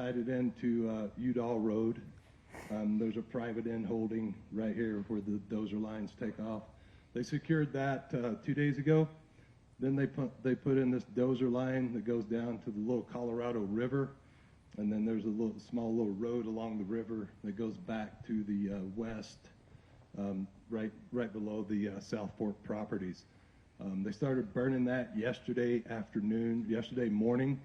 tied it into Udall Road. There's a private end holding right here where the dozer lines take off. They secured that 2 days ago. Then they put in this dozer line that goes down to the little Colorado River, and then there's a small little road along the river that goes back to the west, right below the South Fork properties. They started burning that yesterday morning.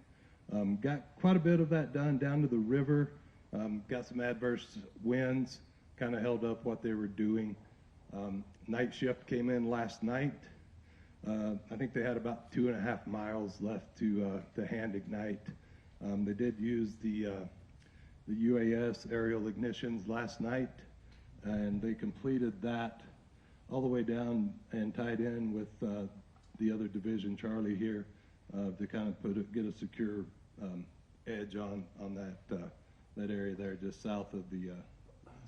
Got quite a bit of that done down to the river. Got some adverse winds, kind of held up what they were doing. Night shift came in last night. I think they had about 2.5 miles left to hand ignite. They did use the UAS aerial ignitions last night, and they completed that all the way down and tied in with the other division, Charlie here, to kind of get a secure edge on that area there just south of the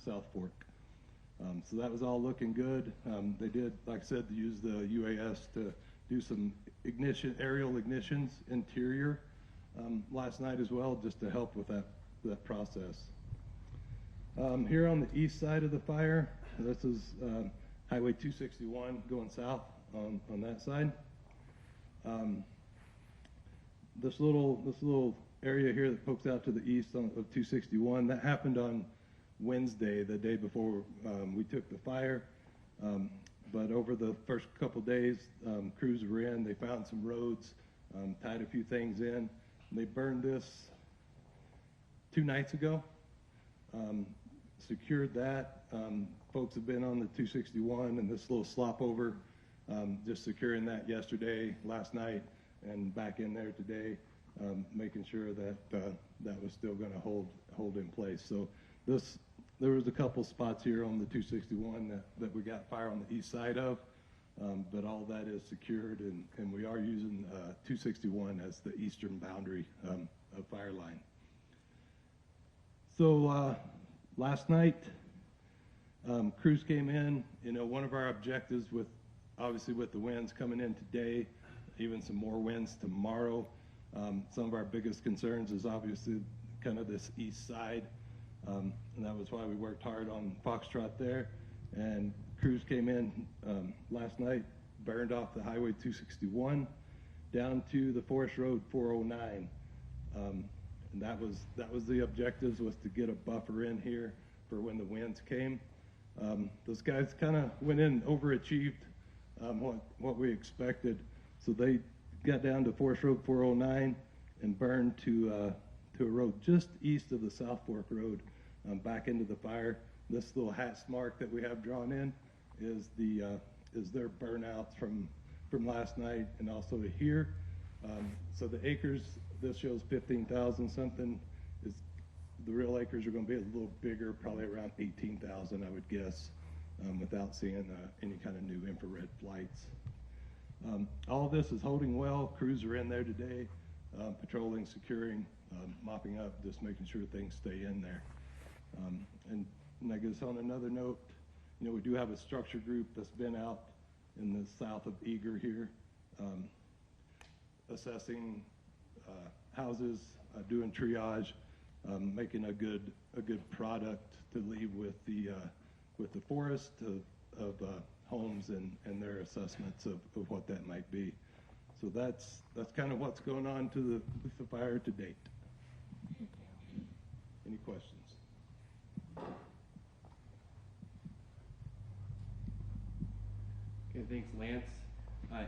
South Fork. So that was all looking good. They did, like I said, use the UAS to do some aerial ignitions interior last night as well, just to help with that process. Here on the east side of the fire, this is Highway 261 going south on that side. This little area here that pokes out to the east of 261, that happened on Wednesday, the day before we took the fire. But over the first couple days, crews were in, they found some roads, tied a few things in. They burned this 2 nights ago, secured that. Folks have been on the 261 and this little slop over, just securing that yesterday, last night, and back in there today, making sure that that was still going to hold in place. So there was a couple spots here on the 261 that we got fire on the east side of, but all that is secured, and we are using 261 as the eastern boundary of fire line. So last night, crews came in. One of our objectives obviously with the winds coming in today, even some more winds tomorrow, some of our biggest concerns is obviously kind of this east side. And that was why we worked hard on Foxtrot there. And crews came in last night, burned off the Highway 261 down to the Forest Road 409. And that was the objectives, was to get a buffer in here for when the winds came. Those guys kind of went in and overachieved what we expected. So they got down to Forest Road 409 and burned to a road just east of the South Fork Road, back into the fire. This little hatch mark that we have drawn in is their burnouts from last night and also here. So the acres, this shows 15,000 something. The real acres are going to be a little bigger, probably around 18,000, I would guess, without seeing any kind of new infrared flights. All of this is holding well. Crews are in there today, patrolling, securing, mopping up, just making sure things stay in there. And I guess on another note, we do have a structure group that's been out in the south of Eager here, assessing houses, doing triage, making a good product to leave with the forest of homes and their assessments of what that might be. So that's kind of what's going on with the fire to date. Any questions? Okay, thanks, Lance.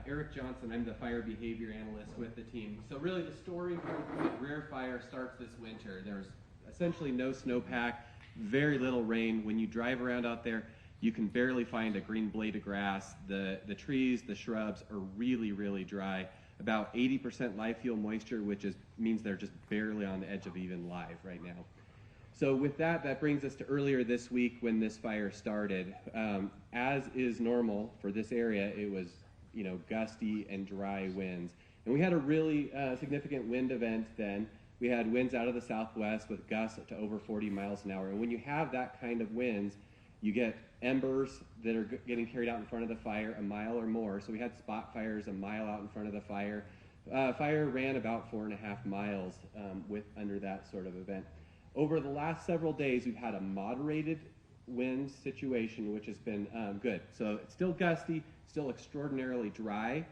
Eric Johnson, I'm the fire behavior analyst with the team. So really the story from Greer Fire starts this winter. There's essentially no snowpack, very little rain. When you drive around out there, you can barely find a green blade of grass. The trees, the shrubs are really, really dry. About 80% live fuel moisture, which means they're just barely on the edge of even live right now. So with that brings us to earlier this week when this fire started. As is normal for this area, it was gusty and dry winds. And we had a really significant wind event then. We had winds out of the southwest with gusts to over 40 miles an hour. And when you have that kind of winds, you get embers that are getting carried out in front of the fire a mile or more. So we had spot fires a mile out in front of the fire. Fire ran about 4.5 miles under that sort of event. Over the last several days, we've had a moderated wind situation, which has been good. So it's still gusty, still extraordinarily dry,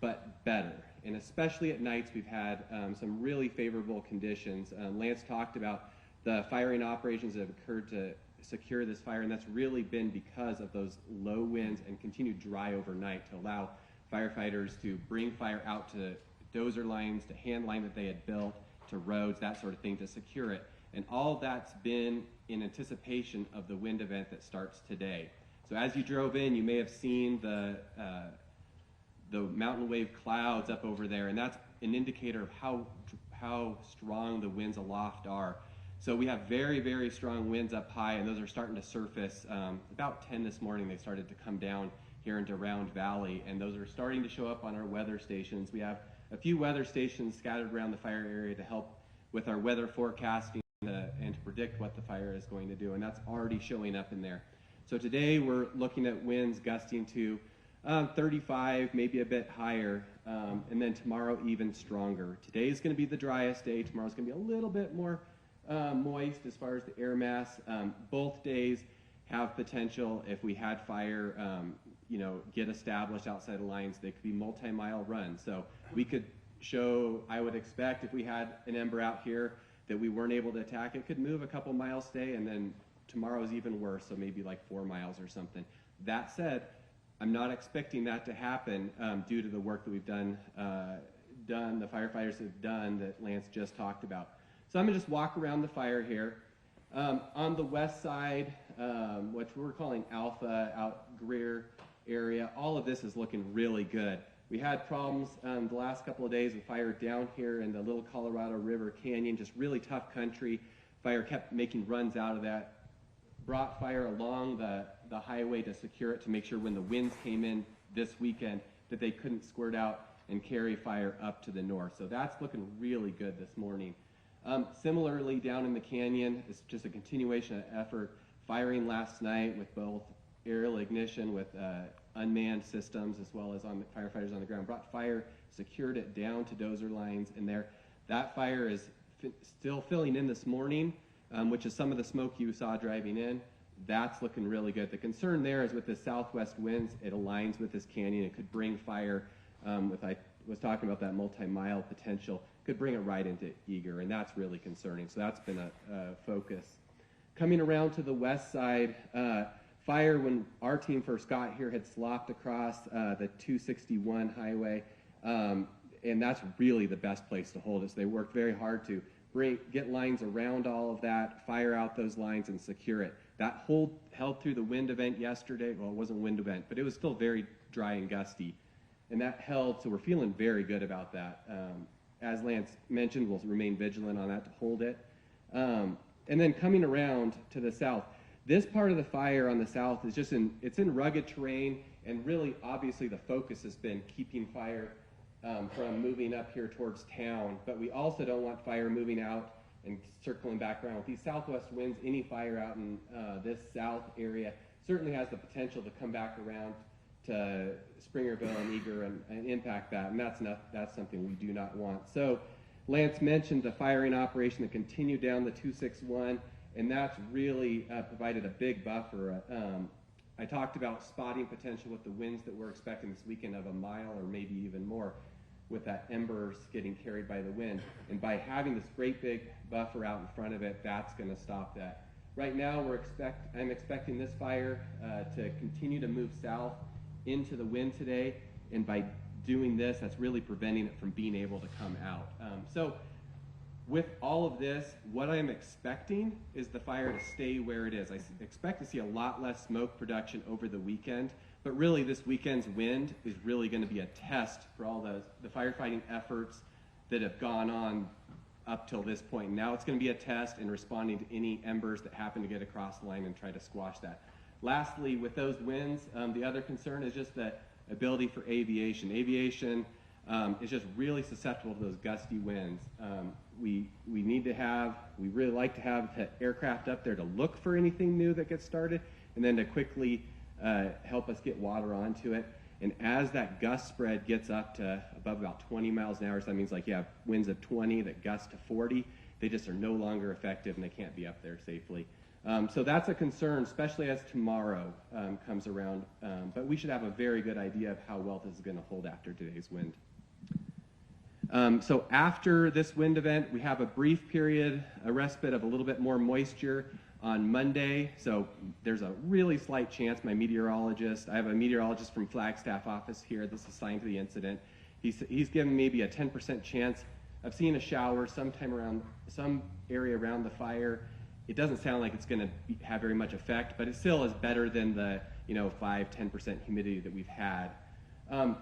but better. And especially at nights, we've had some really favorable conditions. Lance talked about the firing operations that have occurred to secure this fire, and that's really been because of those low winds and continued dry overnight to allow firefighters to bring fire out to dozer lines, to hand line that they had built, to roads, that sort of thing, to secure it. And all that's been in anticipation of the wind event that starts today. So as you drove in, you may have seen the mountain wave clouds up over there, and that's an indicator of how strong the winds aloft are. So we have very, very strong winds up high, and those are starting to surface. About 10 this morning, they started to come down here into Round Valley, and those are starting to show up on our weather stations. We have a few weather stations scattered around the fire area to help with our weather forecasting and to predict what the fire is going to do, and that's already showing up in there. So today we're looking at winds gusting to 35, maybe a bit higher, and then tomorrow even stronger. Today is going to be the driest day. Tomorrow's going to be a little bit more moist as far as the air mass. Both days have potential. If we had fire, get established outside the lines, they could be multi-mile runs. So we could show, I would expect, if we had an ember out here that we weren't able to attack, it could move a couple miles, stay, and then tomorrow's even worse, so maybe like 4 miles or something. That said, I'm not expecting that to happen due to the work that we've done, the firefighters have done that Lance just talked about. So I'm gonna just walk around the fire here. On the west side, which we're calling Alpha, out Greer area, all of this is looking really good. We had problems the last couple of days with fire down here in the Little Colorado River Canyon, just really tough country. Fire kept making runs out of that, brought fire along the highway to secure it, to make sure when the winds came in this weekend that they couldn't squirt out and carry fire up to the north. So that's looking really good this morning. Similarly, down in the canyon, it's just a continuation of effort. Firing last night with both aerial ignition with unmanned systems as well as on the firefighters on the ground. Brought fire, secured it down to dozer lines in there. That fire is still filling in this morning, which is some of the smoke you saw driving in. That's looking really good. The concern there is with the southwest winds, it aligns with this canyon. It could bring fire, I was talking about that multi-mile potential, could bring it right into Eager, and that's really concerning. So that's been a focus. Coming around to the west side, fire, when our team first got here, had slopped across the 261 highway, and that's really the best place to hold it. So they worked very hard to get lines around all of that, fire out those lines, and secure it. That held through the wind event yesterday. Well, it wasn't a wind event, but it was still very dry and gusty, and that held, so we're feeling very good about that. As Lance mentioned, we'll remain vigilant on that to hold it. And then coming around to the south, this part of the fire on the south is it's in rugged terrain, and really, obviously, the focus has been keeping fire from moving up here towards town, but we also don't want fire moving out and circling back around. With these southwest winds, any fire out in this south area certainly has the potential to come back around to Springerville and Eager and impact that, and that's something we do not want. So Lance mentioned the firing operation that continued down the 261, and that's really provided a big buffer. I talked about spotting potential with the winds that we're expecting this weekend of a mile or maybe even more, with that embers getting carried by the wind. And by having this great big buffer out in front of it, that's going to stop that. Right now, I'm expecting this fire to continue to move south into the wind today, and by doing this, that's really preventing it from being able to come out. So with all of this, what I'm expecting is the fire to stay where it is. I expect to see a lot less smoke production over the weekend, but really this weekend's wind is really going to be a test for all the firefighting efforts that have gone on up till this point. Now it's going to be a test in responding to any embers that happen to get across the line and try to squash that. Lastly, with those winds, the other concern is just the ability for aviation. Aviation is just really susceptible to those gusty winds. We really like to have the aircraft up there to look for anything new that gets started, and then to quickly help us get water onto it. And as that gust spread gets up to above about 20 miles an hour, so that means like you have winds of 20 that gust to 40, they just are no longer effective and they can't be up there safely. So that's a concern, especially as tomorrow comes around. But we should have a very good idea of how well this is going to hold after today's wind. So after this wind event, we have a brief period, a respite of a little bit more moisture on Monday. So there's a really slight chance I have a meteorologist from Flagstaff office here that's assigned to the incident. He's given maybe a 10% chance of seeing a shower sometime around some area around the fire. It doesn't sound like it's going to have very much effect, but it still is better than the 5-10% humidity that we've had.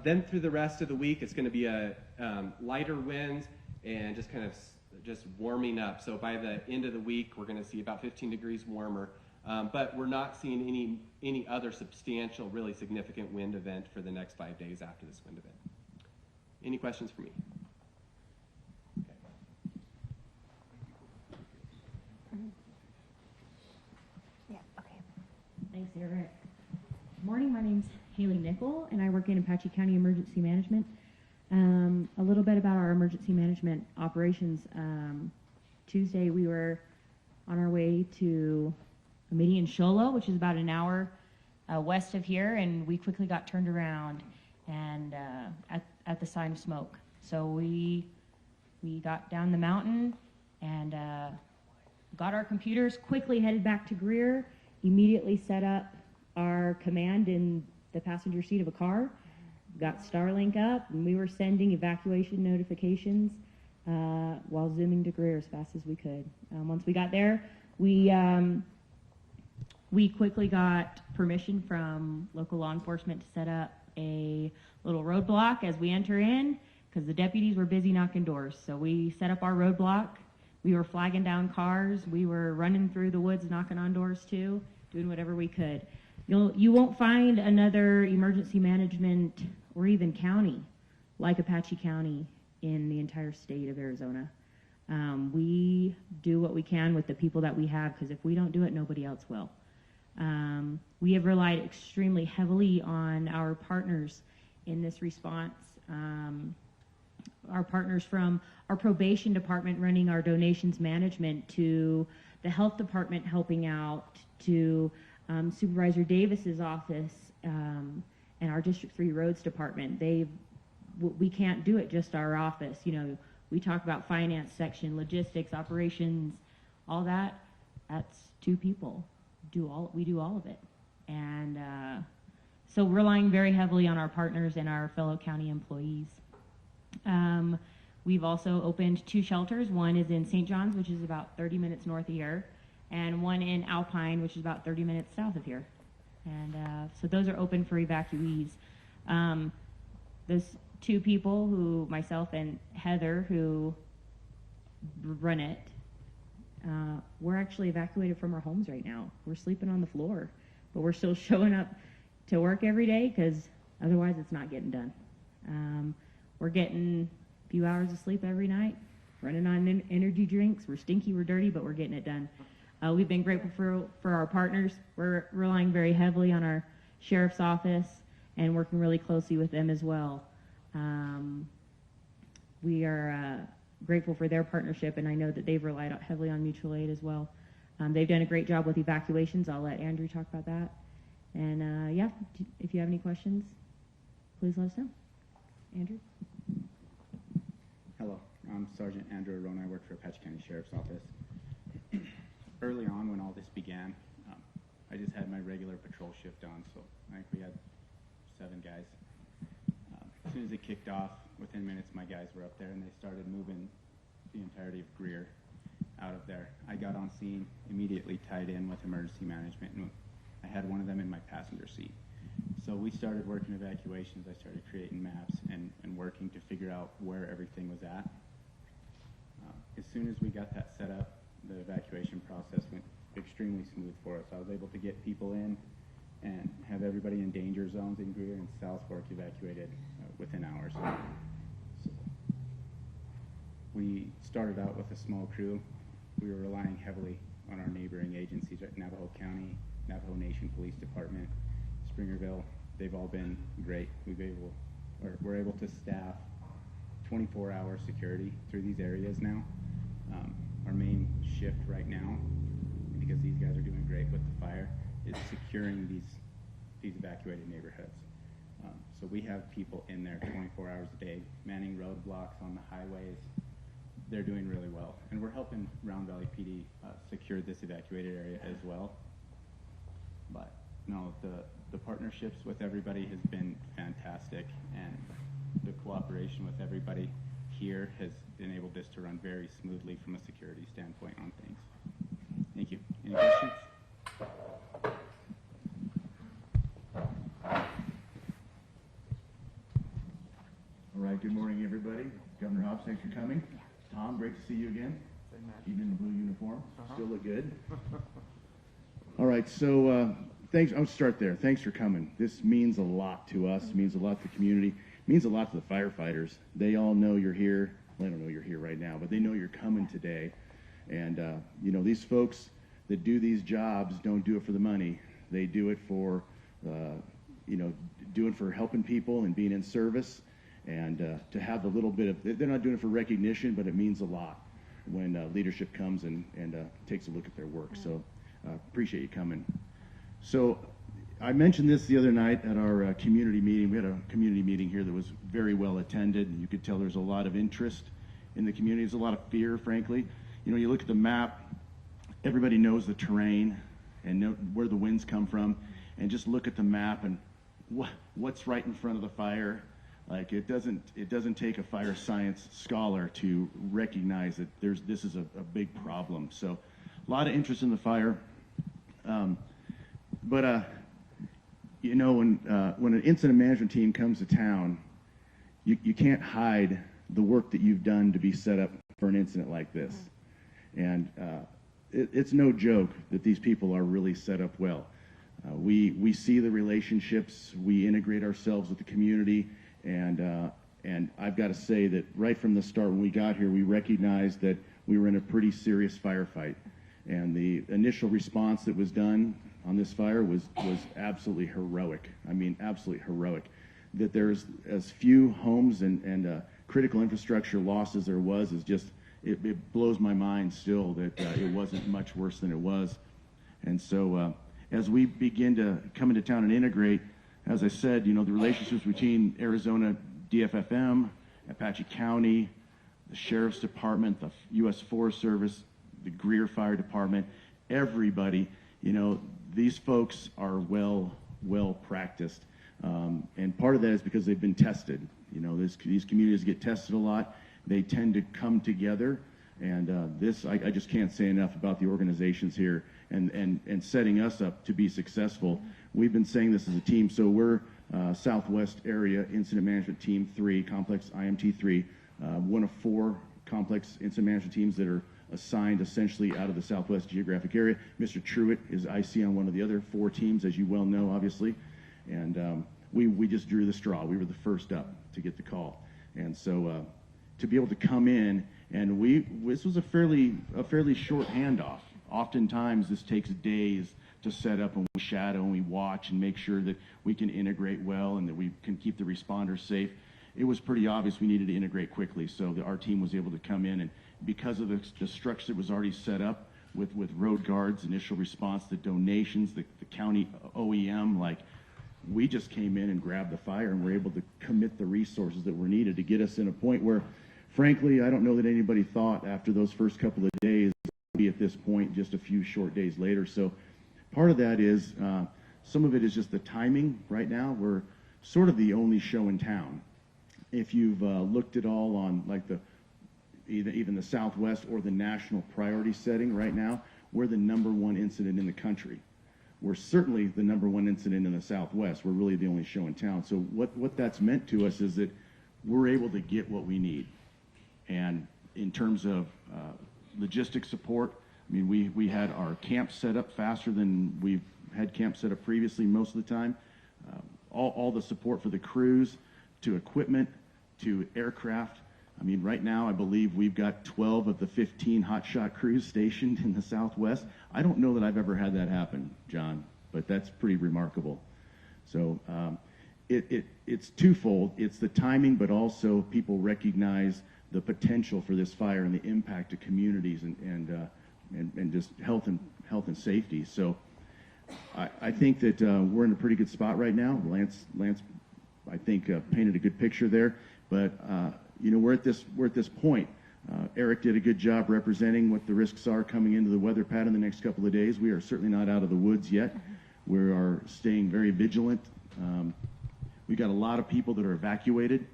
Then through the rest of the week, it's going to be a lighter winds and just warming up. So by the end of the week, we're going to see about 15 degrees warmer, but we're not seeing any other substantial, really significant wind event for the next 5 days after this wind event. Any questions for me? Yeah, okay. Thanks, Eric. Morning, my name's Haley Nickel, and I work in Apache County Emergency Management. A little bit about our emergency management operations. Tuesday, we were on our way to a meeting in Sholo, which is about an hour west of here, and we quickly got turned around and at the sign of smoke. So we got down the mountain and got our computers, quickly headed back to Greer, immediately set up our command in the passenger seat of a car, got Starlink up, and we were sending evacuation notifications while zooming to Greer as fast as we could. Once we got there, we quickly got permission from local law enforcement to set up a little roadblock as we enter in, because the deputies were busy knocking doors. So we set up our roadblock. We were flagging down cars. We were running through the woods, knocking on doors too, doing whatever we could. You won't find another emergency management or even county like Apache County in the entire state of Arizona. We do what we can with the people that we have, because if we don't do it, nobody else will. We have relied extremely heavily on our partners in this response. Our partners from our probation department running our donations management, to the health department helping out, to Supervisor Davis's office and our District 3 Roads Department. We can't do it just our office. We talk about finance section, logistics, operations, all that. That's 2 people. We do all of it. And so relying very heavily on our partners and our fellow county employees. We've also opened 2 shelters. One is in St. John's, which is about 30 minutes north of here, and one in Alpine, which is about 30 minutes south of here. And so those are open for evacuees. Those 2 people, myself and Heather, who run it, we're actually evacuated from our homes right now. We're sleeping on the floor, but we're still showing up to work every day, because otherwise it's not getting done. We're getting a few hours of sleep every night, running on energy drinks. We're stinky, we're dirty, but we're getting it done. We've been grateful for our partners. We're relying very heavily on our sheriff's office and working really closely with them as well. We are grateful for their partnership, and I know that they've relied heavily on mutual aid as well. They've done a great job with evacuations. I'll let Andrew talk about that. And yeah, if you have any questions, please let us know. Andrew? Hello, I'm Sergeant Andrew Arona. I work for Apache County Sheriff's Office. Early on, when all this began, I just had my regular patrol shift on, so I think we had 7 guys. As soon as it kicked off, within minutes my guys were up there and they started moving the entirety of Greer out of there. I got on scene, immediately tied in with emergency management, and I had one of them in my passenger seat. So we started working evacuations. I started creating maps and working to figure out where everything was at. As soon as we got that set up, the evacuation process went extremely smooth for us. I was able to get people in and have everybody in danger zones in Greer and South Fork evacuated within hours. So we started out with a small crew. We were relying heavily on our neighboring agencies at Navajo County, Navajo Nation Police Department, Springerville. they've all been great. We're able to staff 24-hour security through these areas now. Our main shift right now, because these guys are doing great with the fire, is securing these evacuated neighborhoods. So we have people in there 24 hours a day, manning roadblocks on the highways. They're doing really well. And we're helping Round Valley PD secure this evacuated area as well. But no, the partnerships with everybody has been fantastic, and the cooperation with everybody here has enabled this to run very smoothly from a security standpoint on things. Thank you. Any questions? All right, good morning, everybody. Governor Hobbs, thanks for coming. Tom, great to see you again. Even in the blue uniform. Still look good. All right, so thanks. I'll start there. Thanks for coming. This means a lot to us, means a lot to the community, means a lot to the firefighters. They all know you're here. Well, they don't know you're here right now, but they know you're coming today. And, you know, these folks that do these jobs don't do it for the money. They do it for, you know, do it for helping people and being in service. And to have a little bit of, they're not doing it for recognition, but it means a lot when leadership comes and takes a look at their work. So appreciate you coming. So I mentioned this the other night at our community meeting. We had a community meeting here that was very well attended, and you could tell there's a lot of interest in the community. There's a lot of fear, frankly. You know, you look at the map, everybody knows the terrain and know where the winds come from, and just look at the map and what's right in front of the fire. Like, it doesn't take a fire science scholar to recognize that this is a big problem. So a lot of interest in the fire. You know, when an incident management team comes to town, you can't hide the work that you've done to be set up for an incident like this. And it's no joke that these people are really set up well. We see the relationships, we integrate ourselves with the community, and I've got to say that right from the start when we got here, we recognized that we were in a pretty serious firefight. And the initial response that was done on this fire was absolutely heroic. I mean, absolutely heroic. That there's as few homes and critical infrastructure loss as there was is just, it blows my mind still that it wasn't much worse than it was. And so as we begin to come into town and integrate, as I said, you know, the relationships between Arizona DFFM, Apache County, the Sheriff's Department, the U.S. Forest Service, the Greer Fire Department, everybody, you know, these folks are well practiced. And part of that is because they've been tested. You know, these communities get tested a lot. They tend to come together. And I just can't say enough about the organizations here and setting us up to be successful. We've been saying this as a team. So we're Southwest Area Incident Management Team 3, Complex IMT 3, one of 4 complex incident management teams that are assigned essentially out of the Southwest geographic area. Mr. Truitt is IC on one of the other 4 teams, as you well know, obviously. And we just drew the straw. We were the first up to get the call. And so to be able to come in, and this was a fairly short handoff. Oftentimes this takes days to set up, and we shadow and we watch and make sure that we can integrate well and that we can keep the responders safe. It was pretty obvious we needed to integrate quickly, so our team was able to come in, and because of the structure that was already set up with road guards, initial response, the donations, the county OEM, like, we just came in and grabbed the fire and were able to commit the resources that were needed to get us in a point where, frankly, I don't know that anybody thought after those first couple of days we'd be at this point just a few short days later. So part of that is, some of it is just the timing. Right now, we're sort of the only show in town. If you've looked at all on like even the Southwest or the national priority setting right now, we're the #1 incident in the country. We're certainly the #1 incident in the Southwest. We're really the only show in town. So what that's meant to us is that we're able to get what we need. And in terms of logistic support, I mean, we had our camp set up faster than we've had camp set up previously most of the time. All the support for the crews, to equipment, to aircraft. I mean, right now, I believe we've got 12 of the 15 hotshot crews stationed in the Southwest. I don't know that I've ever had that happen, John, but that's pretty remarkable. So it's twofold. It's the timing, but also people recognize the potential for this fire and the impact to communities and just health and safety. So I think that we're in a pretty good spot right now. Lance, I think painted a good picture there. But we're at this point. Eric did a good job representing what the risks are coming into the weather pattern the next couple of days. We are certainly not out of the woods yet. We are staying very vigilant. We've got a lot of people that are evacuated.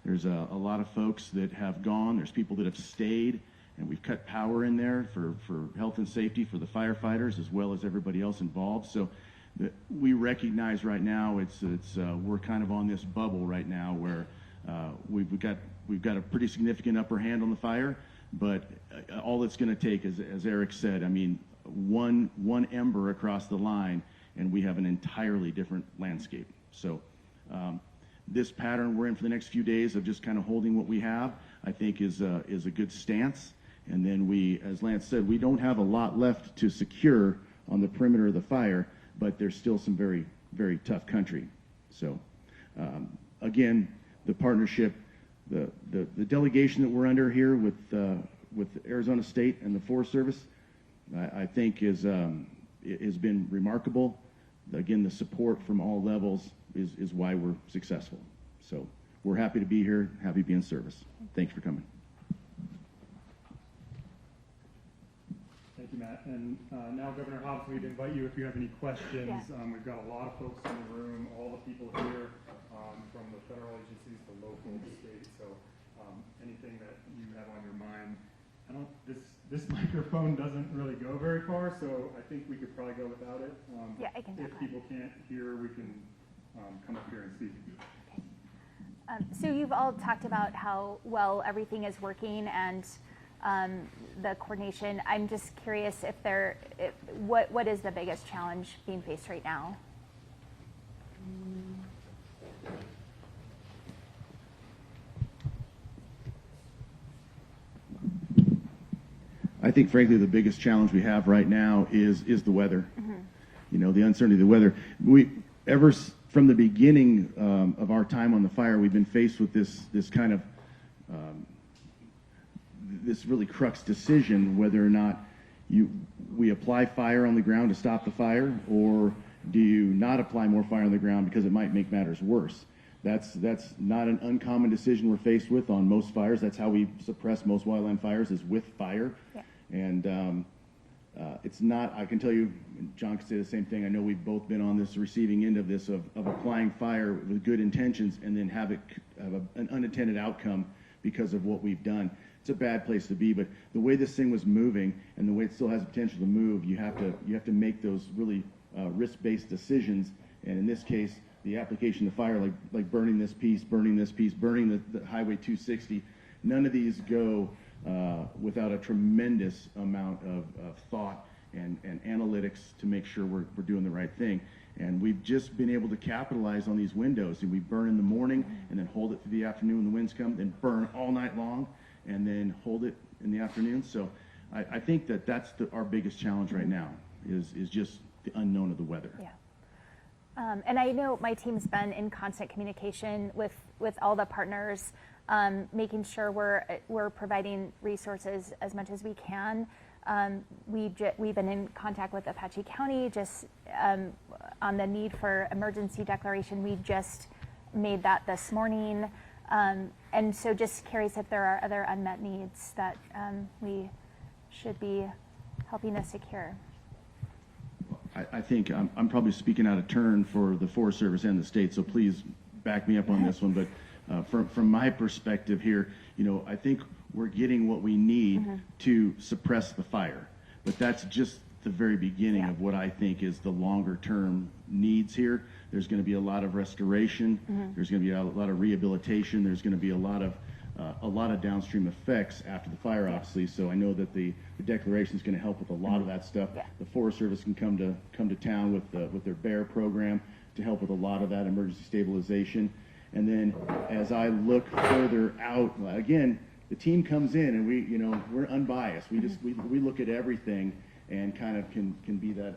There's a lot of folks that have gone. There's people that have stayed, and we've cut power in there for health and safety for the firefighters as well as everybody else involved. So we recognize right now we're kind of on this bubble right now where we've got a pretty significant upper hand on the fire, but all it's going to take is, as Eric said, I mean, one ember across the line, and we have an entirely different landscape. So this pattern we're in for the next few days of just kind of holding what we have, I think is a good stance. And then we, as Lance said, we don't have a lot left to secure on the perimeter of the fire, but there's still some very, very tough country. So again, the partnership, the delegation that we're under here with Arizona State and the Forest Service, I think has been remarkable. Again, the support from all levels is why we're successful. So we're happy to be here, happy to be in service. Thanks for coming. Thank you, Matt. And now, Governor Hobbs, we'd invite you if you have any questions. Yeah. We've got a lot of folks in the room, all the people here from the federal agencies, the local, the state. So anything that you have on your mind. This microphone doesn't really go very far, so I think we could probably go without it. Yeah, I can do If that. people can't hear, we can come up here and speak. So you've all talked about how well everything is working and the coordination. I'm just curious what is the biggest challenge being faced right now? I think, frankly, the biggest challenge we have right now is the weather. Mm-hmm. The uncertainty of the weather. From the beginning of our time on the fire, we've been faced with this kind of this really crux decision whether or not we apply fire on the ground to stop the fire, or do you not apply more fire on the ground because it might make matters worse. That's not an uncommon decision we're faced with on most fires. That's how we suppress most wildland fires, is with fire. Yeah. And it's not, I can tell you, John can say the same thing, I know we've both been on this receiving end of this, of applying fire with good intentions and then have an unintended outcome because of what we've done. It's a bad place to be, but the way this thing was moving and the way it still has potential to move, you have to make those really risk-based decisions. And in this case, the application of fire, like burning this piece, burning the Highway 260, none of these go without a tremendous amount of thought and analytics to make sure we're doing the right thing. And we've just been able to capitalize on these windows. And we burn in the morning and then hold it through the afternoon when the winds come, then burn all night long and then hold it in the afternoon. So I think that's our biggest challenge right now is just the unknown of the weather. Yeah. And I know my team's been in constant communication with all the partners, making sure we're providing resources as much as we can. We've been in contact with Apache County just on the need for emergency declaration. We just made that this morning. And so just curious if there are other unmet needs that we should be helping to secure. I think I'm probably speaking out of turn for the Forest Service and the state, so please back me up on this one. But from my perspective here, I think we're getting what we need to suppress the fire. But that's just the very beginning of what I think is the longer term needs here. There's going to be a lot of restoration. There's going to be a lot of rehabilitation. There's going to be a lot of downstream effects after the fire, obviously. So I know that the declaration is going to help with a lot of that stuff. Yeah. The Forest Service can come to town with their BEAR program to help with a lot of that emergency stabilization. And then as I look further out, again, the team comes in and we're unbiased. We look at everything and kind of can be that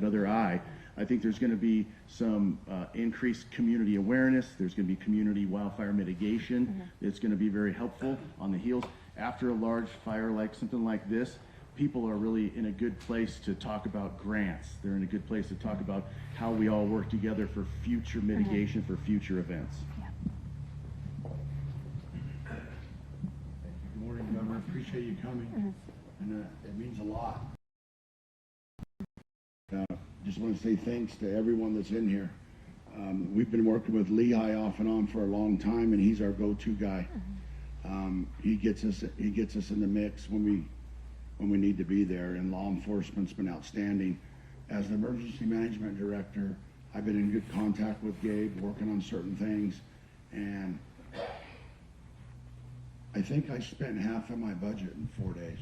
other eye. I think there's going to be some increased community awareness. There's going to be community wildfire mitigation. It's going to be very helpful on the heels. After a large fire like something like this, people are really in a good place to talk about grants. They're in a good place to talk about how we all work together for future mitigation, for future events. Yeah. Good morning, Governor. Appreciate you coming, and it means a lot. Just want to say thanks to everyone that's in here. We've been working with Lehigh off and on for a long time, and he's our go-to guy. He gets us in the mix when we need to be there, and law enforcement's been outstanding. As the emergency management director, I've been in good contact with Gabe, working on certain things, and I think I spent half of my budget in 4 days.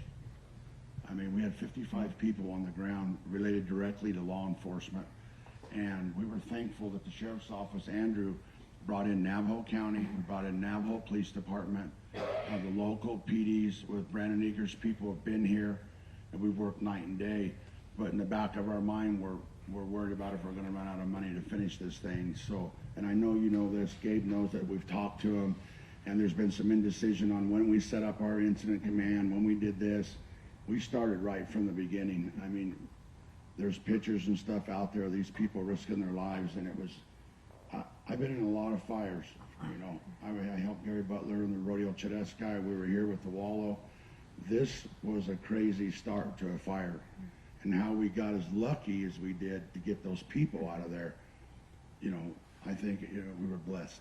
I mean, we had 55 people on the ground related directly to law enforcement, and we were thankful that the sheriff's office, Andrew, brought in Navajo County, we brought in Navajo Police Department, the local PDs with Brandon Eager's people have been here, and we've worked night and day. But in the back of our mind, we're worried about if we're going to run out of money to finish this thing. So, and I know you know this, Gabe knows that we've talked to him, and there's been some indecision on when we set up our incident command, when we did this. We started right from the beginning. I mean, there's pictures and stuff out there of these people risking their lives, and it was, I've been in a lot of fires, you know. I helped Gary Butler and the Rodeo Chedeski. We were here with the Wallow. This was a crazy start to a fire, and how we got as lucky as we did to get those people out of there, you know, I think, you know, we were blessed.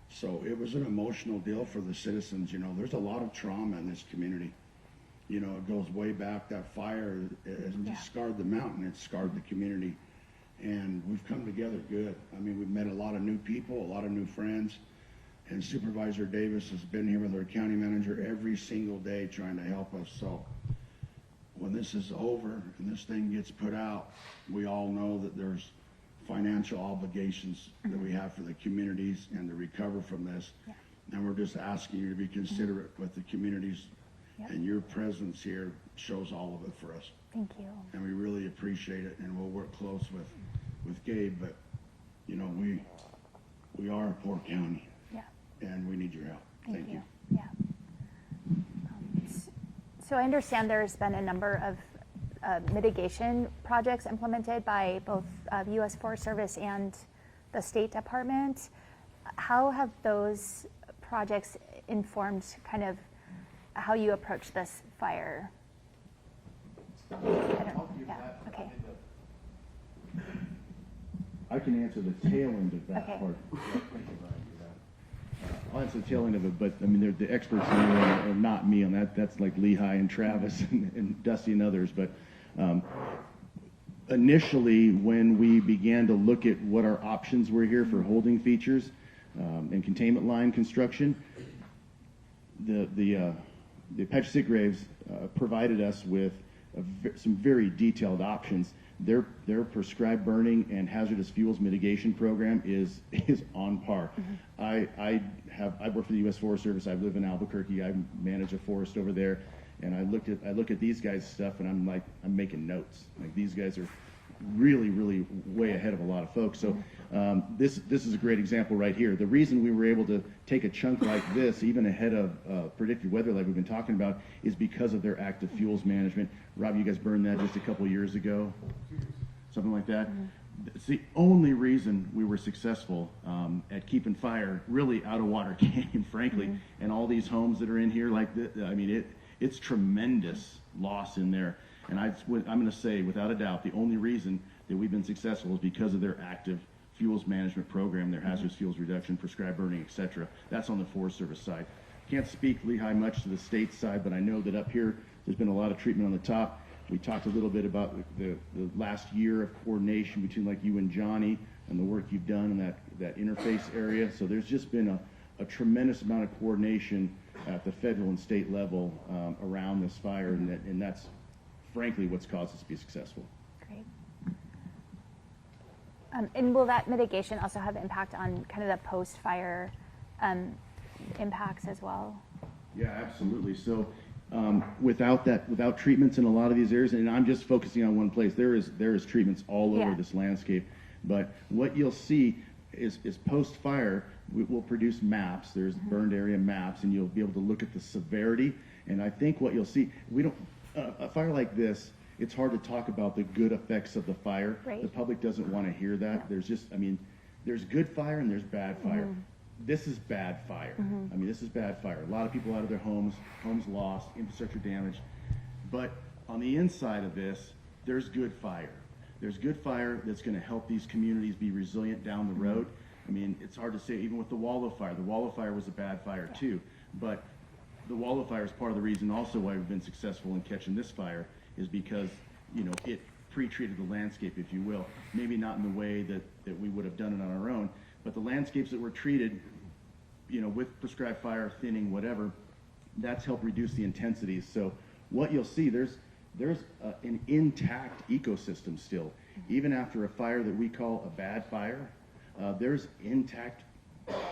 So it was an emotional deal for the citizens. You know, there's a lot of trauma in this community. You know, it goes way back. That fire hasn't just scarred the mountain, it scarred the community. And we've come together good. I mean, we've met a lot of new people, a lot of new friends. And Supervisor Davis has been here with our county manager every single day trying to help us. So when this is over and this thing gets put out, we all know that there's financial obligations that we have for the communities and to recover from this. And we're just asking you to be considerate with the communities. And your presence here shows all of it for us. Thank you. And we really appreciate it, and we'll work close with Gabe, but, you know, we are a poor county. Yeah. And we need your help. Thank you. Yeah. So I understand there's been a number of mitigation projects implemented by both U.S. Forest Service and the State Department. How have those projects informed kind of how you approach this fire? Okay. I can answer the tail end of that Okay. part. I'll answer the tail end of it, but I mean, the experts in here are not me on that. That's like Lehigh and Travis and Dusty and others. But initially, when we began to look at what our options were here for holding features and containment line construction, the Apache Sitgraves provided us with some very detailed options. Their prescribed burning and hazardous fuels mitigation program is on par. I work for the U.S. Forest Service. I live in Albuquerque. I manage a forest over there, and I look at these guys' stuff, and I'm making notes. Like, these guys are really way ahead of a lot of folks. So this is a great example right here. The reason we were able to take a chunk like this, even ahead of predicted weather like we've been talking about, is because of their active fuels management. Rob, you guys burned that just a couple years ago, something like that. It's the only reason we were successful at keeping fire really out of Water Canyon, frankly. And all these homes that are in here, like this, I mean, it's tremendous loss in there. And I'm going to say, without a doubt, the only reason that we've been successful is because of their active fuels management program, their hazardous fuels reduction, prescribed burning, et cetera. That's on the Forest Service side. Can't speak, Lehigh, much to the state side, but I know that up here there's been a lot of treatment on the top. We talked a little bit about the last year of coordination between, like, you and Johnny and the work you've done in that interface area. So there's just been a tremendous amount of coordination at the federal and state level around this fire, and that's frankly what's caused us to be successful. Great. And will that mitigation also have impact on kind of the post-fire impacts as well? Yeah, absolutely. So without treatments in a lot of these areas, and I'm just focusing on one place. There is treatments all over Yeah. this landscape, but what you'll see is post-fire, we'll produce maps. There's burned area maps, and you'll be able to look at the severity. And I think what you'll see, a fire like this, it's hard to talk about the good effects of the fire. Right. The public doesn't want to hear that. Yeah. There's good fire and there's bad fire. This is bad fire. This is bad fire. A lot of people out of their homes lost, infrastructure damage. But on the inside of this, there's good fire. There's good fire that's going to help these communities be resilient down the road. It's hard to say, even with the Wallow fire. The Wallow fire was a bad fire too. But the Wallow fire is part of the reason also why we've been successful in catching this fire, is because, it pre-treated the landscape, if you will. Maybe not in the way that we would have done it on our own, but the landscapes that were treated, with prescribed fire, thinning, whatever, that's helped reduce the intensities. So what you'll see, there's an intact ecosystem still. Even after a fire that we call a bad fire, there's intact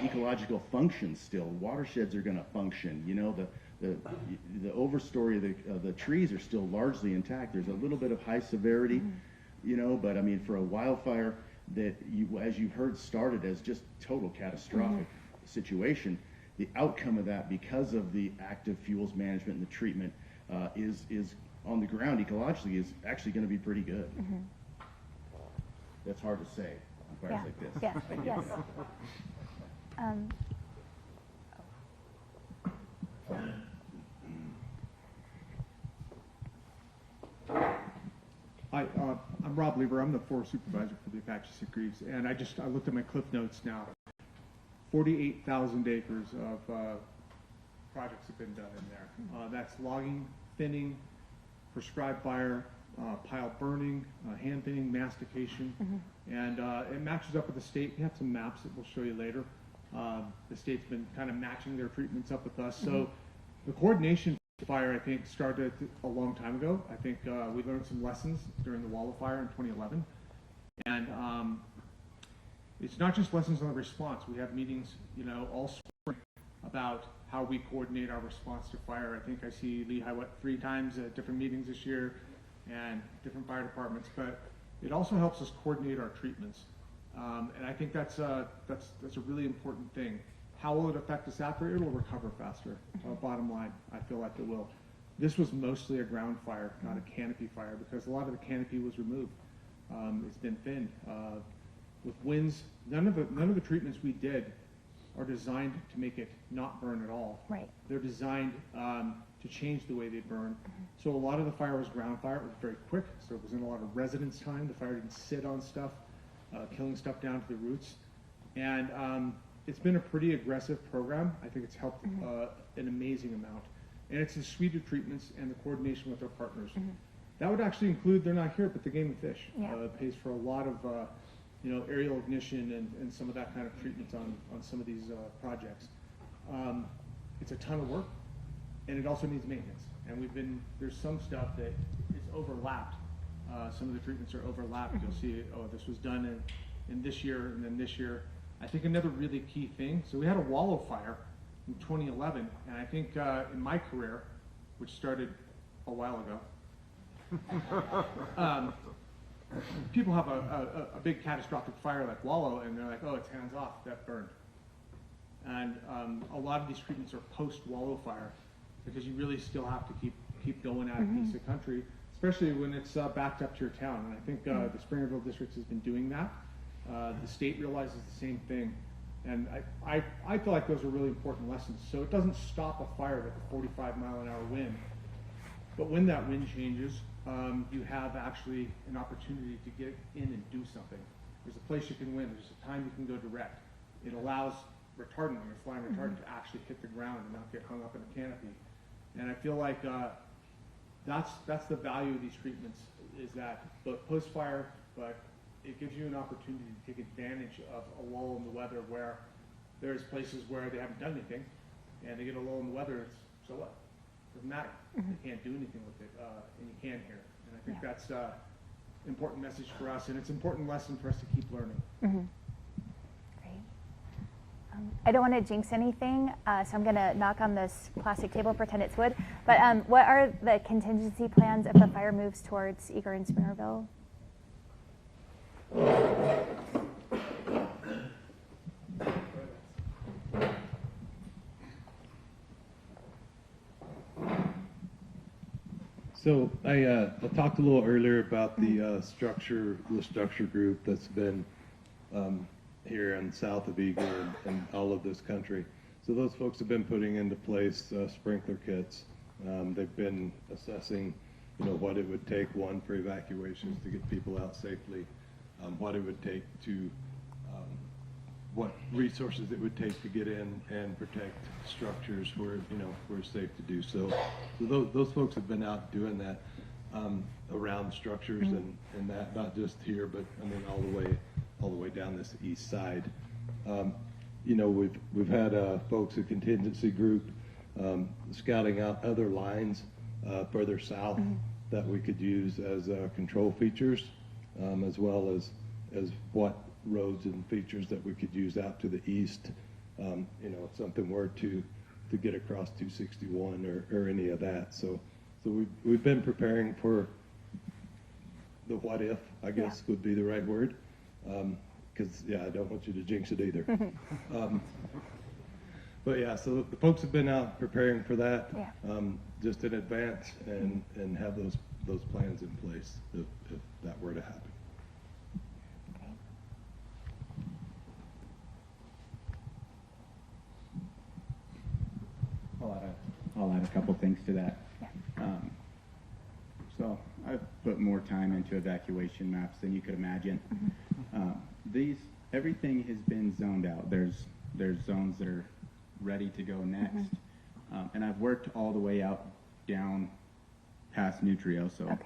ecological functions still. Watersheds are going to function. The overstory of the trees are still largely intact. There's a little bit of high severity, but for a wildfire that as you've heard, started as just total catastrophic situation, the outcome of that, because of the active fuels management and the treatment, is on the ground ecologically is actually going to be pretty good. That's hard to say on fires like this. Yeah. Yes. Hi, I'm Rob Lieber. I'm the forest supervisor for the Apache St. Greaves, and I looked at my cliff notes now. 48,000 acres of projects have been done in there. That's logging, thinning, prescribed fire, pile burning, hand thinning, mastication, and it matches up with the state. We have some maps that we'll show you later. The state's been kind of matching their treatments up with us. So the coordination for fire, I think, started a long time ago. I think we learned some lessons during the Wallow fire in 2011. And it's not just lessons on the response. We have meetings, all spring about how we coordinate our response to fire. I think I see Lehigh, 3 times at different meetings this year and different fire departments, but it also helps us coordinate our treatments. And I think that's a really important thing. How will it affect us after? It'll recover faster. Bottom line, I feel like it will. This was mostly a ground fire, not a canopy fire, because a lot of the canopy was removed. It's been thinned. With winds, none of the treatments we did are designed to make it not burn at all. Right. They're designed to change the way they burn. So a lot of the fire was ground fire. It was very quick, so it was in a lot of residence time. The fire didn't sit on stuff, killing stuff down to the roots. And it's been a pretty aggressive program. I think it's helped an amazing amount. And it's a suite of treatments and the coordination with our partners. That would actually include, they're not here, but the Game and Fish pays for a lot of aerial ignition and some of that kind of treatments on some of these projects. It's a ton of work, and it also needs maintenance. And there's some stuff that is overlapped. Some of the treatments are overlapped. You'll see, this was done in this year and then this year. I think another really key thing, so we had a Wallow fire in 2011, and I think in my career, which started a while ago, people have a big catastrophic fire like Wallow, and they're like, it's hands off, that burned. And a lot of these treatments are post-Wallow fire, because you really still have to keep going at a piece of country, especially when it's backed up to your town. And I think the Springerville district has been doing that. The state realizes the same thing. And I feel like those are really important lessons. So it doesn't stop a fire with a 45-mile-an-hour wind. But when that wind changes, you have actually an opportunity to get in and do something. There's a place you can win. There's a time you can go direct. It allows retardant, when you're flying retardant, to actually hit the ground and not get hung up in a canopy. And I feel like that's the value of these treatments, is that both post-fire, but it gives you an opportunity to take advantage of a lull in the weather where there's places where they haven't done anything, and they get a lull in the weather, so what? Doesn't matter. They can't do anything with it, and you can here. And I think that's an important message for us, and it's an important lesson for us to keep learning. Great. I don't want to jinx anything, so I'm going to knock on this plastic table, pretend it's wood. But what are the contingency plans if the fire moves towards Eager and Springerville? So I talked a little earlier about the structure group that's been here in south of Eagle and all of this country. So those folks have been putting into place sprinkler kits. They've been assessing, what it would take, one, for evacuations to get people out safely, what it would take to, what resources it would take to get in and protect structures where, where it's safe to do so. So those folks have been out doing that around structures and that, not just here, but I mean all the way down this east side. We've had folks, a contingency group, scouting out other lines further south that we could use as control features, as well as what roads and features that we could use out to the east. If something were to get across 261 or any of that. So we've been preparing for the what if, I guess would be the right word. Because I don't want you to jinx it either. But yeah, so the folks have been out preparing for that, just in advance, and have those plans in place if that were to happen. I'll add a couple things to that. So I've put more time into evacuation maps than you could imagine. Everything has been zoned out. There's zones that are ready to go next, and I've worked all the way out down past Nutrio. So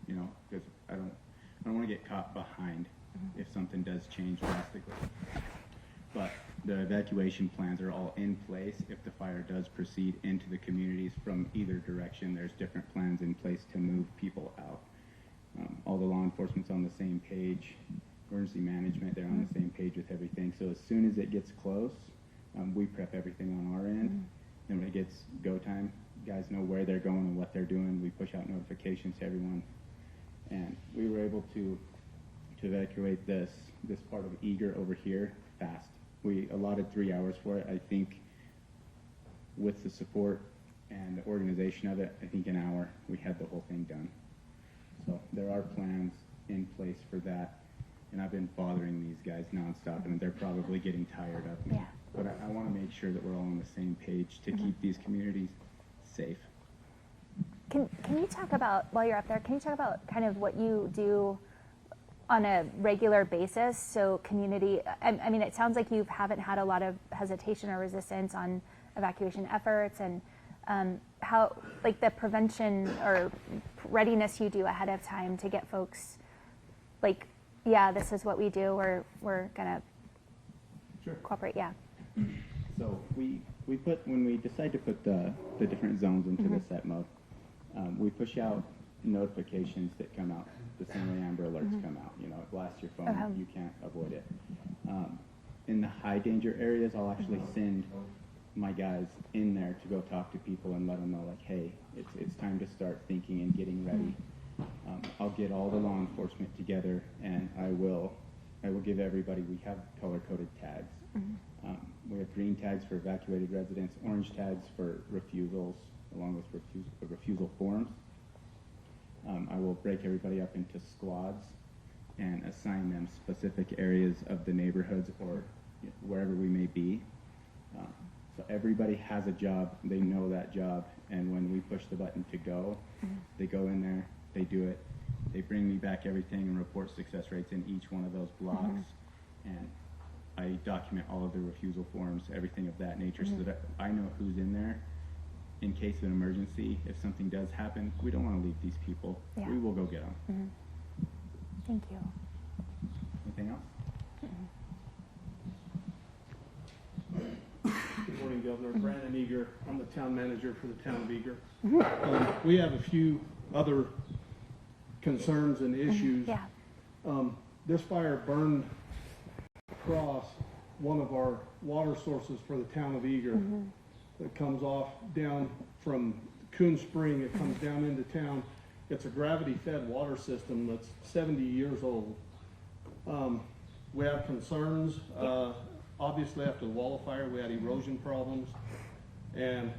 because I don't want to get caught behind if something does change drastically. But the evacuation plans are all in place. If the fire does proceed into the communities from either direction, there's different plans in place to move people out. All the law enforcement's on the same page. Emergency management, they're on the same page with everything. So as soon as it gets close, we prep everything on our end. And when it gets go time, guys know where they're going and what they're doing. We push out notifications to everyone. And we were able to evacuate this part of Eager over here fast. We allotted 3 hours for it. I think with the support and the organization of it, I think an hour we had the whole thing done. So there are plans in place for that. And I've been bothering these guys nonstop, and they're probably getting tired of me. Yeah. But I want to make sure that we're all on the same page to keep these communities safe. Can you talk about, while you're up there, can you talk about kind of what you do on a regular basis? So community, I mean, it sounds like you haven't had a lot of hesitation or resistance on evacuation efforts, and how, like, the prevention or readiness you do ahead of time to get folks, like, this is what we do, we're gonna cooperate, So when we decide to put the different zones into the set mode, we push out notifications that come out the same way Amber Alerts come out. It blasts your phone, you can't avoid it. In the high danger areas, I'll actually send my guys in there to go talk to people and let them know, like, hey, it's time to start thinking and getting ready. I'll get all the law enforcement together, and I will give everybody, we have color-coded tags. We have green tags for evacuated residents, orange tags for refusals, along with refusal forms. I will break everybody up into squads and assign them specific areas of the neighborhoods or wherever we may be. So everybody has a job, they know that job, and when we push the button to go, they go in there, they do it, they bring me back everything and report success rates in each one of those blocks, and I document all of the refusal forms, everything of that nature, so that I know who's in there in case of an emergency. If something does happen, we don't want to leave these people. We will go get them. Thank you. Anything else? Good morning, Governor. Brandon Eager. I'm the town manager for the town of Eager. We have a few other concerns and issues. This fire burned across one of our water sources for the town of Eager that comes off down from Coon Spring. It comes down into town. It's a gravity-fed water system that's 70 years old. We have concerns. Obviously, after the wall of fire, we had erosion problems. And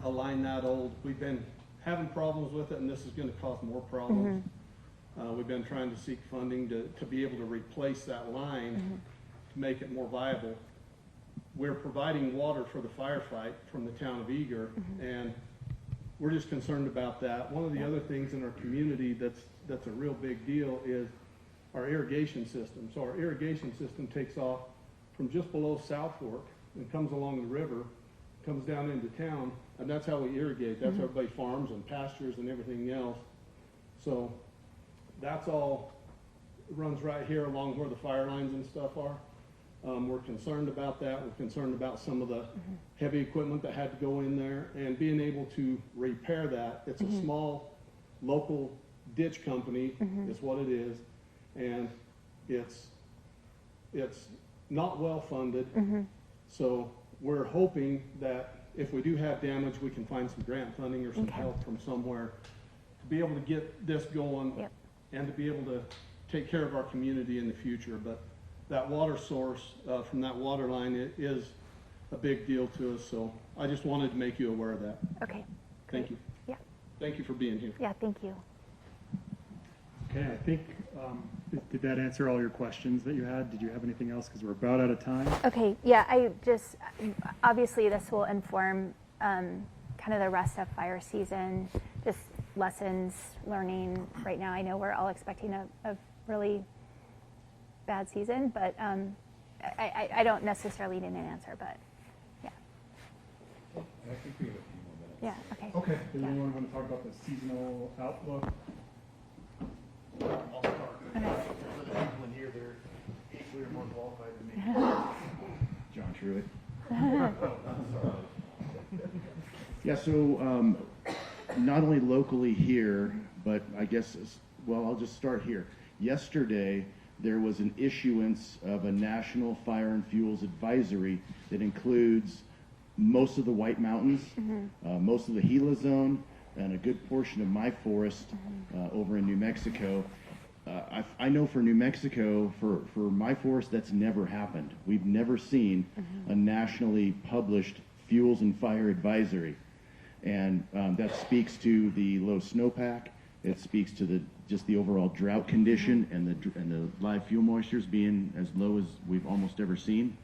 a line that old, we've been having problems with it, and this is going to cause more problems. We've been trying to seek funding to be able to replace that line to make it more viable. We're providing water for the firefight from the town of Eager, and we're just concerned about that. One of the other things in our community that's a real big deal is our irrigation system. So our irrigation system takes off from just below South Fork and comes along the river, comes down into town, and that's how we irrigate. That's how everybody farms and pastures and everything else. So that's all runs right here along where the fire lines and stuff are. We're concerned about that. We're concerned about some of the heavy equipment that had to go in there and being able to repair that. It's a small local ditch company is what it is, and it's not well funded. So we're hoping that if we do have damage, we can find some grant funding or some help from somewhere to be able to get this going and to be able to take care of our community in the future. But that water source from that water line is a big deal to us. So I just wanted to make you aware of that. Okay. Thank you. Yeah. Thank you for being here. Yeah, thank you. Okay, I think, did that answer all your questions that you had? Did you have anything else? Because we're about out of time. Okay, yeah, I just, obviously this will inform kind of the rest of fire season, just lessons, learning. Right now, I know we're all expecting a really bad season, but I don't necessarily need an answer, but yeah. I think we have a few more minutes. Yeah, okay. Okay, does Yeah. anyone want to talk about the seasonal outlook? I'll start. Okay. For the people in here, they're clearly more qualified than me. John Truitt. Oh, I'm sorry. Yeah, so not only locally here, but I guess, well, I'll just start here. Yesterday, there was an issuance of a National Fire and Fuels Advisory that includes most of the White Mountains, most of the Gila Zone, and a good portion of my forest over in New Mexico. I know for New Mexico, for my forest, that's never happened. We've never seen a nationally published fuels and fire advisory. And that speaks to the low snowpack. It speaks to just the overall drought condition and the live fuel moistures being as low as we've almost ever seen.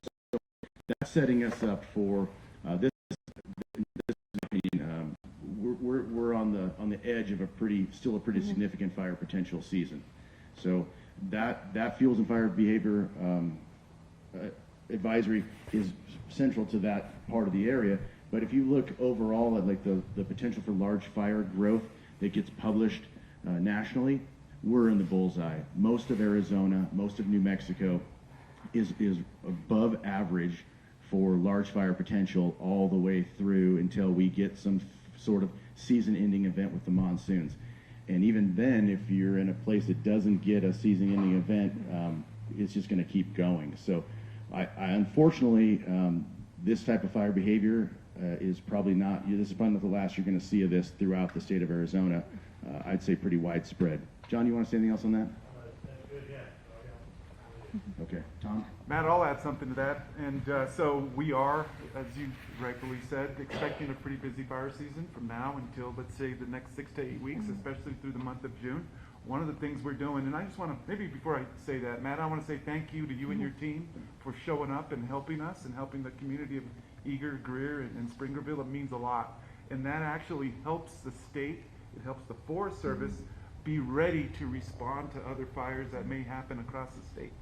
So that's setting us up for this. We're on the edge of still a pretty significant fire potential season. So that fuels and fire behavior advisory is central to that part of the area. But if you look overall at like the potential for large fire growth that gets published nationally, we're in the bullseye. Most of Arizona, most of New Mexico is above average for large fire potential all the way through until we get some sort of season-ending event with the monsoons. And even then, if you're in a place that doesn't get a season-ending event, it's just going to keep going. So I unfortunately, this type of fire behavior is probably not, this is probably not the last you're going to see of this throughout the state of Arizona. I'd say pretty widespread. John, you want to say anything else on that? Okay, Tom? Matt, I'll add something to that. And so we are, as you rightfully said, expecting a pretty busy fire season from now until, let's say, the next 6 to 8 weeks, especially through the month of June. One of the things we're doing, and I just want to, maybe before I say that, Matt, I want to say thank you to you and your team for showing up and helping us and helping the community of Eager, Greer, and Springerville. It means a lot. And that actually helps the state, it helps the Forest Service be ready to respond to other fires that may happen across the state.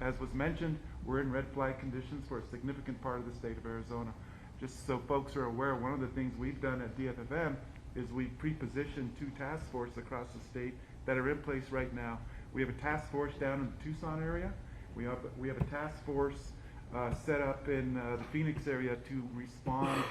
As was mentioned, we're in red flag conditions for a significant part of the state of Arizona. Just so folks are aware, one of the things we've done at DFFM is we've pre-positioned 2 task forces across the state that are in place right now. We have a task force down in the Tucson area. We have a task force set up in the Phoenix area to respond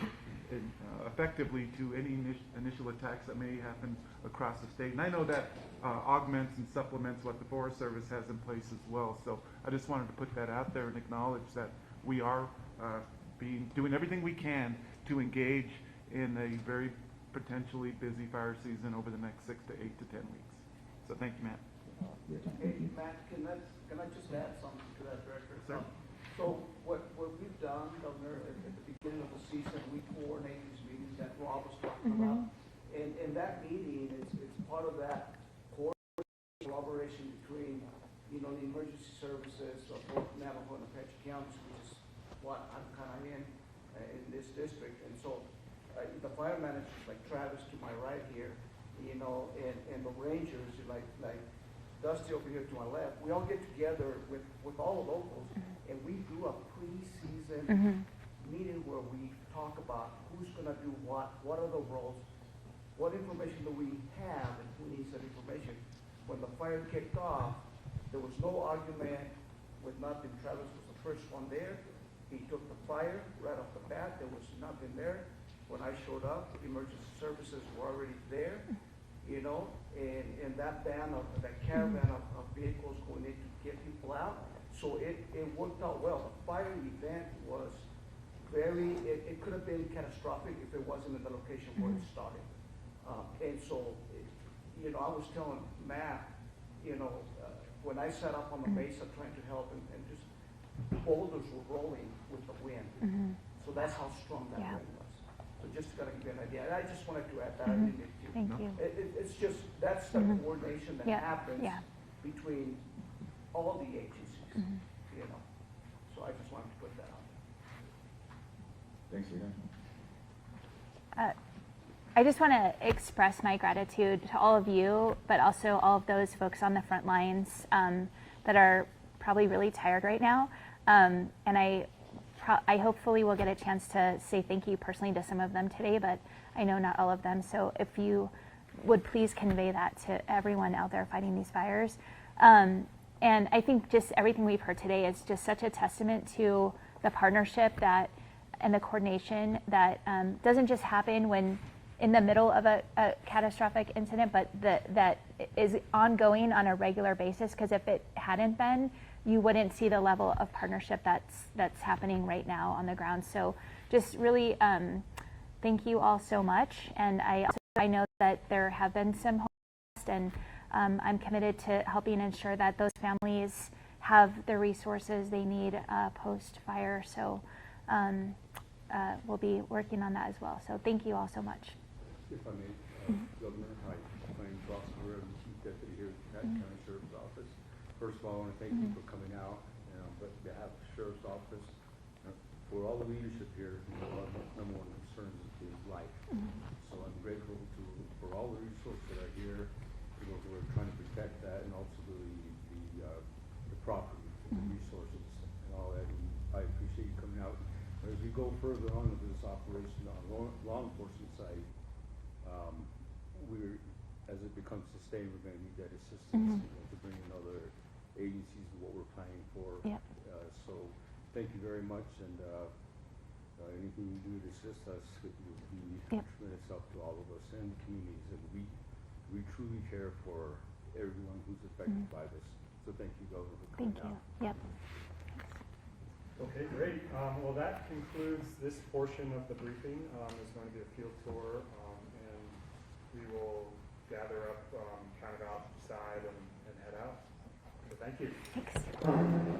effectively to any initial attacks that may happen across the state. And I know that augments and supplements what the Forest Service has in place as well. So I just wanted to put that out there and acknowledge that we are doing everything we can to engage in a very potentially busy fire season over the next 6 to 8 to 10 weeks. So thank you, Matt. Hey, Matt, can I just add something to that, Director? Sir. So what we've done, Governor, at the beginning of the season, we coordinate these meetings that Rob was talking about. And in that meeting, it's part of that collaboration between, the emergency services of both Navajo and Apache counties, which is what I'm kind of in this district. And so the fire managers like Travis to my right here, and the rangers like Dusty over here to my left, we all get together with all the locals, and we do a pre-season meeting where we talk about who's going to do what are the roles, what information do we have, and who needs that information. When the fire kicked off, there was no argument with nothing. Travis was the first one there. He took the fire right off the bat. There was nothing there. When I showed up, emergency services were already there, and that caravan of vehicles going in to get people out. So it worked out well. The fire event was it could have been catastrophic if it wasn't in the location where it started. And so, I was telling Matt, when I sat up on the mesa trying to help and just boulders were rolling with the wind. So that's how strong that wind was. So just to kind of give you an idea. And I just wanted to add that. I didn't get to. Thank you. It's just, that's the coordination that happens between all the agencies, So I just wanted to put that out there. Thanks, Leon. I just want to express my gratitude to all of you, but also all of those folks on the front lines that are probably really tired right now. And I hopefully will get a chance to say thank you personally to some of them today, but I know not all of them. So if you would please convey that to everyone out there fighting these fires. And I think just everything we've heard today is just such a testament to the partnership and the coordination that doesn't just happen when in the middle of a catastrophic incident, but that is ongoing on a regular basis. Because if it hadn't been, you wouldn't see the level of partnership that's happening right now on the ground. So just really thank you all so much. And I know that there have been some homeless, and I'm committed to helping ensure that those families have the resources they need post-fire. So we'll be working on that as well. So thank you all so much. If I may, Governor, hi, my name's Ross Greer, I'm the Chief Deputy here at the Patton County Sheriff's Office. First of all, I want to thank you for coming out, but on behalf of the Sheriff's Office, for all the leadership here, our number one concern is life. So I'm grateful for all the resources that are here, who are trying to protect that, and also the property, the resources, and all that. And I appreciate you coming out. But as we go further on into this operation on law enforcement side, as it becomes sustained, we're going to need that assistance to bring in other agencies to what we're planning for. Yep. So thank you very much, and anything you do to assist us will be tremendous help to all of us and the communities. And we truly care for everyone who's affected by this. So thank you, Governor, for coming out. Yep. Okay, great. Well, that concludes this portion of the briefing. There's going to be a field tour, and we will gather up kind of outside and head out. So thank you. Thanks.